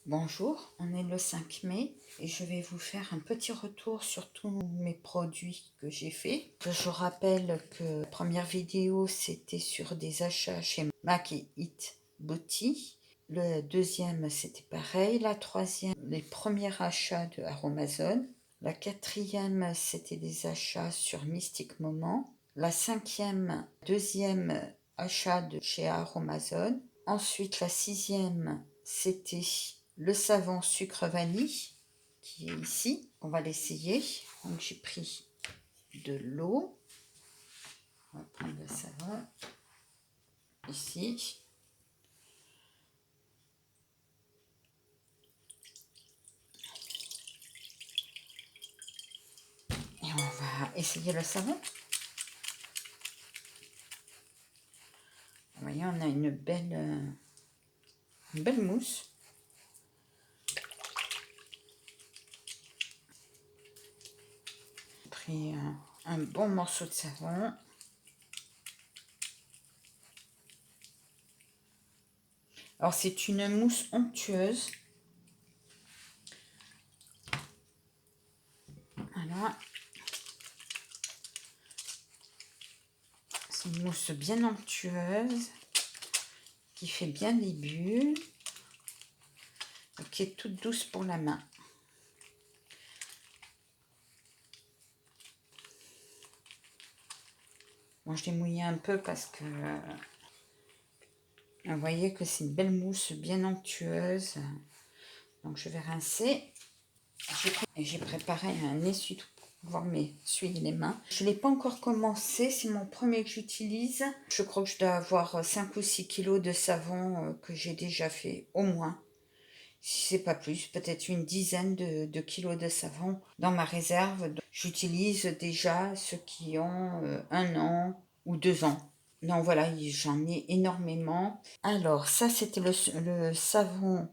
Bonjour, on est le 5 mai et je vais vous faire un petit retour sur tous mes produits que j'ai fait. Je rappelle que la première vidéo c'était sur des achats chez Mac et It Beauty. Le deuxième c'était pareil. La troisième, les premiers achats de Aromazone. La quatrième c'était des achats sur Mystic Moment. La cinquième, deuxième achat de chez Aromazone. Ensuite la sixième c'était le savon sucre vanille qui est ici. On va l'essayer. Donc j'ai pris de l'eau. On va prendre le savon ici. Et on va essayer le savon. Vous voyez, on a une belle mousse. J'ai pris un bon morceau de savon. Alors c'est une mousse onctueuse. Voilà. C'est une mousse bien onctueuse qui fait bien des bulles et qui est toute douce pour la main. Bon, je l'ai mouillé un peu parce que vous voyez que c'est une belle mousse bien onctueuse. Donc je vais rincer. J'ai préparé un essuie-tout pour pouvoir m'essuyer les mains. Je ne l'ai pas encore commencé, c'est mon premier que j'utilise. Je crois que je dois avoir 5 ou 6 kilos de savon que j'ai déjà fait, au moins. Si c'est pas plus, peut-être une dizaine de kilos de savon dans ma réserve. J'utilise déjà ceux qui ont 1 an ou 2 ans. Non, voilà, j'en ai énormément. Alors, ça, c'était le savon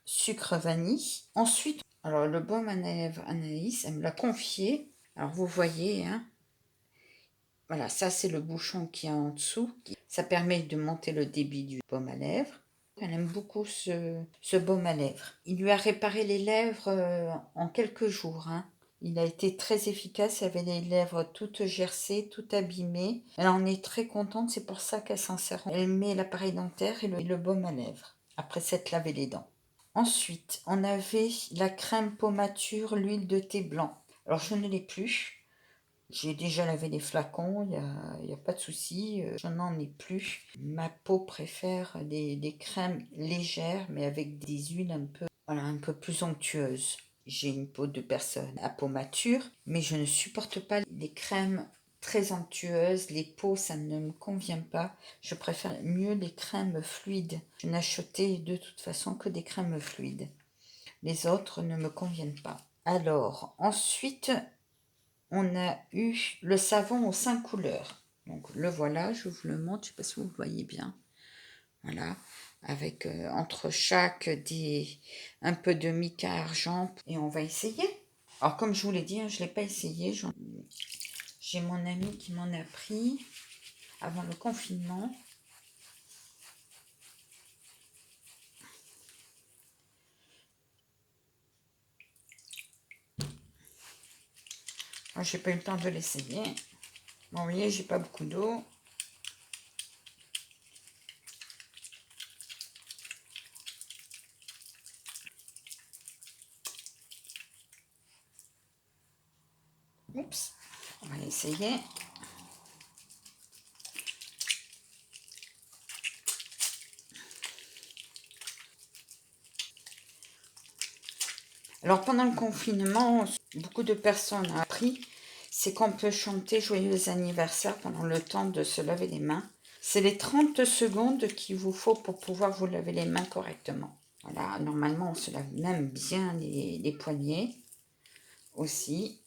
sucre vanille. Ensuite, alors le baume à lèvres Anaïs, elle me l'a confié. Alors, vous voyez, hein, voilà, ça, c'est le bouchon qui est en dessous. Ça permet de monter le débit du baume à lèvres. Elle aime beaucoup ce baume à lèvres. Il lui a réparé les lèvres en quelques jours, hein. Il a été très efficace, elle avait les lèvres toutes gercées, toutes abîmées. Elle en est très contente, c'est pour ça qu'elle s'en sert. Elle met l'appareil dentaire et le baume à lèvres, après s'être lavé les dents. Ensuite, on avait la crème pommature, l'huile de thé blanc. Alors, je ne l'ai plus. J'ai déjà lavé les flacons, il n'y a pas de souci, je n'en ai plus. Ma peau préfère des crèmes légères, mais avec des huiles un peu plus onctueuses. J'ai une peau de personne à peau mature, mais je ne supporte pas les crèmes très onctueuses. Les peaux, ça ne me convient pas. Je préfère mieux les crèmes fluides. Je n'achetais de toute façon que des crèmes fluides. Les autres ne me conviennent pas. Alors, ensuite, on a eu le savon aux 5 couleurs. Donc le voilà, je vous le montre, je ne sais pas si vous le voyez bien. Voilà, avec entre chaque un peu de mica argent. Et on va essayer. Alors comme je vous l'ai dit, hein, je ne l'ai pas essayé. J'ai mon ami qui m'en a pris avant le confinement. Moi, j'ai pas eu le temps de l'essayer. Bon, vous voyez, j'ai pas beaucoup d'eau. Oups, on va essayer. Alors pendant le confinement, beaucoup de personnes ont appris, c'est qu'on peut chanter joyeux anniversaire pendant le temps de se laver les mains. C'est les 30 secondes qu'il vous faut pour pouvoir vous laver les mains correctement. Voilà, normalement on se lave même bien les poignets aussi.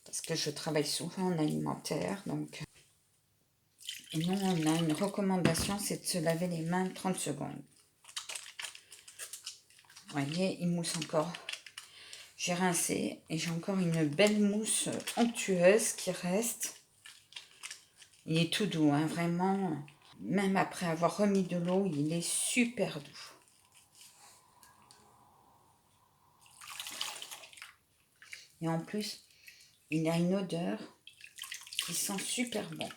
Parce que je travaille souvent en alimentaire, donc... Et nous, on a une recommandation, c'est de se laver les mains 30 secondes. Vous voyez, il mousse encore. J'ai rincé et j'ai encore une belle mousse onctueuse qui reste. Il est tout doux, hein, vraiment. Même après avoir remis de l'eau, il est super doux. Et en plus, il a une odeur qui sent super bon.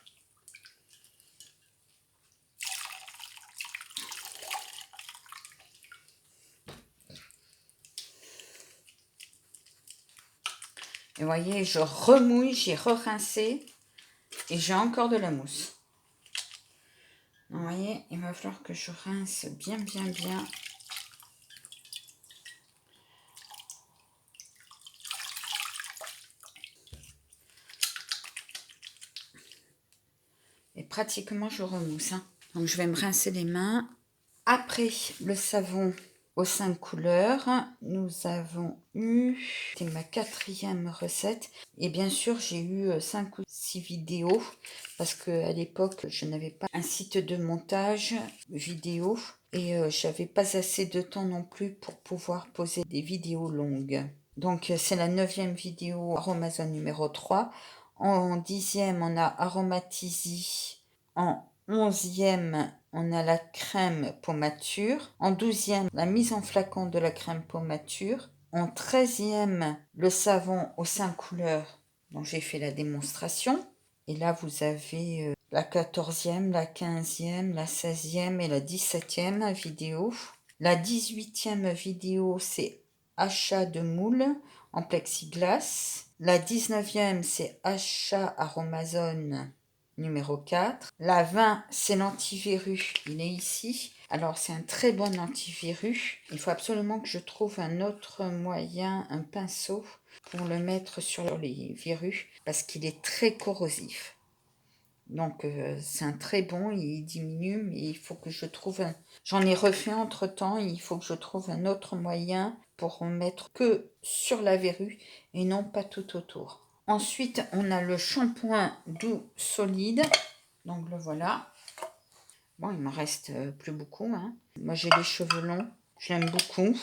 Et vous voyez, je remouille, j'ai re-rincé et j'ai encore de la mousse. Donc, vous voyez, il va falloir que je rince bien. Et pratiquement, je remousse. Hein. Donc, je vais me rincer les mains. Après le savon aux 5 couleurs, nous avons eu, c'était ma 4e recette. Et bien sûr, j'ai eu 5 ou 6 vidéos parce qu'à l'époque, je n'avais pas un site de montage vidéo et j'avais pas assez de temps non plus pour pouvoir poser des vidéos longues. Donc, c'est la 9e vidéo Aromazone numéro 3. En 10e, on a Aromatisi. En 11e, on a la crème peau mature. En 12e, la mise en flacon de la crème peau mature. En 13e, le savon aux 5 couleurs dont j'ai fait la démonstration. Et là, vous avez la 14e, la 15e, la 16e et la 17e vidéo. La 18e vidéo, c'est achat de moules en plexiglas. La 19e, c'est achat Aromazone numéro 4. La 20, c'est l'antivirus. Il est ici. Alors, c'est un très bon antivirus. Il faut absolument que je trouve un autre moyen, un pinceau, pour le mettre sur les virus, parce qu'il est très corrosif. Donc, c'est un très bon, il diminue, mais il faut que je trouve un... J'en ai refait entre-temps, il faut que je trouve un autre moyen pour en mettre que sur la verrue et non pas tout autour. Ensuite, on a le shampoing doux solide. Donc, le voilà. Bon, il m'en reste plus beaucoup. Hein. Moi, j'ai les cheveux longs. J'aime beaucoup.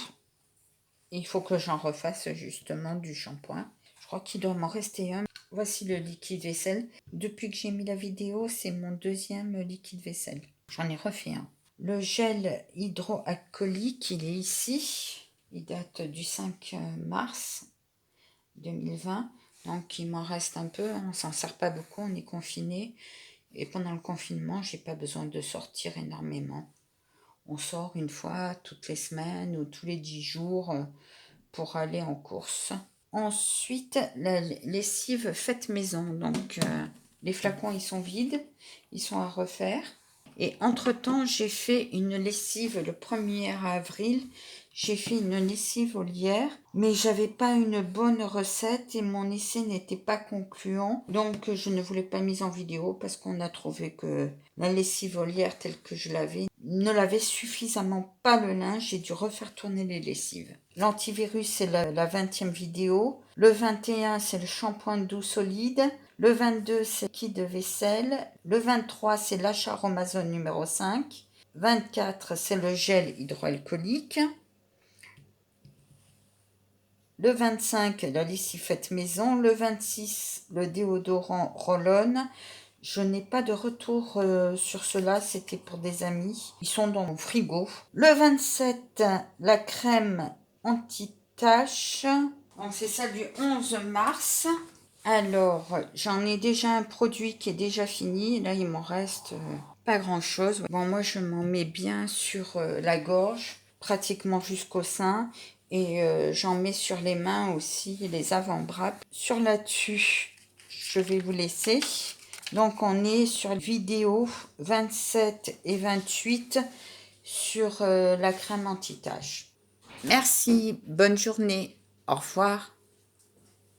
Il faut que j'en refasse justement du shampoing. Je crois qu'il doit m'en rester un. Voici le liquide vaisselle. Depuis que j'ai mis la vidéo, c'est mon 2e liquide vaisselle. J'en ai refait un. Le gel hydroalcoolique, il est ici. Il date du 5 mars 2020. Donc, il m'en reste un peu. On ne s'en sert pas beaucoup. On est confiné. Et pendant le confinement, j'ai pas besoin de sortir énormément. On sort une fois toutes les semaines ou tous les 10 jours pour aller en course. Ensuite, la lessive faite maison. Donc, les flacons, ils sont vides. Ils sont à refaire. Et entre-temps, j'ai fait une lessive le 1er avril. J'ai fait une lessive au lierre, mais j'avais pas une bonne recette et mon essai n'était pas concluant. Donc, je ne voulais pas mise en vidéo parce qu'on a trouvé que la lessive au lierre telle que je l'avais ne lavait suffisamment pas le linge. J'ai dû refaire tourner les lessives. L'antivirus, c'est la 20e vidéo. Le 21, c'est le shampoing doux solide. Le 22, c'est le liquide de vaisselle. Le 23, c'est l'achat Aromazone numéro 5. 24, c'est le gel hydroalcoolique. Le 25, la lessive faite maison. Le 26, le déodorant Roll-On. Je n'ai pas de retour sur cela, c'était pour des amis. Ils sont dans mon frigo. Le 27, la crème anti-tache. Donc c'est ça du 11 mars. Alors, j'en ai déjà un produit qui est déjà fini. Là, il m'en reste pas grand-chose. Bon, moi, je m'en mets bien sur la gorge, pratiquement jusqu'au sein. Et j'en mets sur les mains aussi, les avant-bras. Sur là-dessus, je vais vous laisser. Donc, on est sur vidéo 27 et 28 sur la crème anti-tache. Merci, bonne journée, au revoir.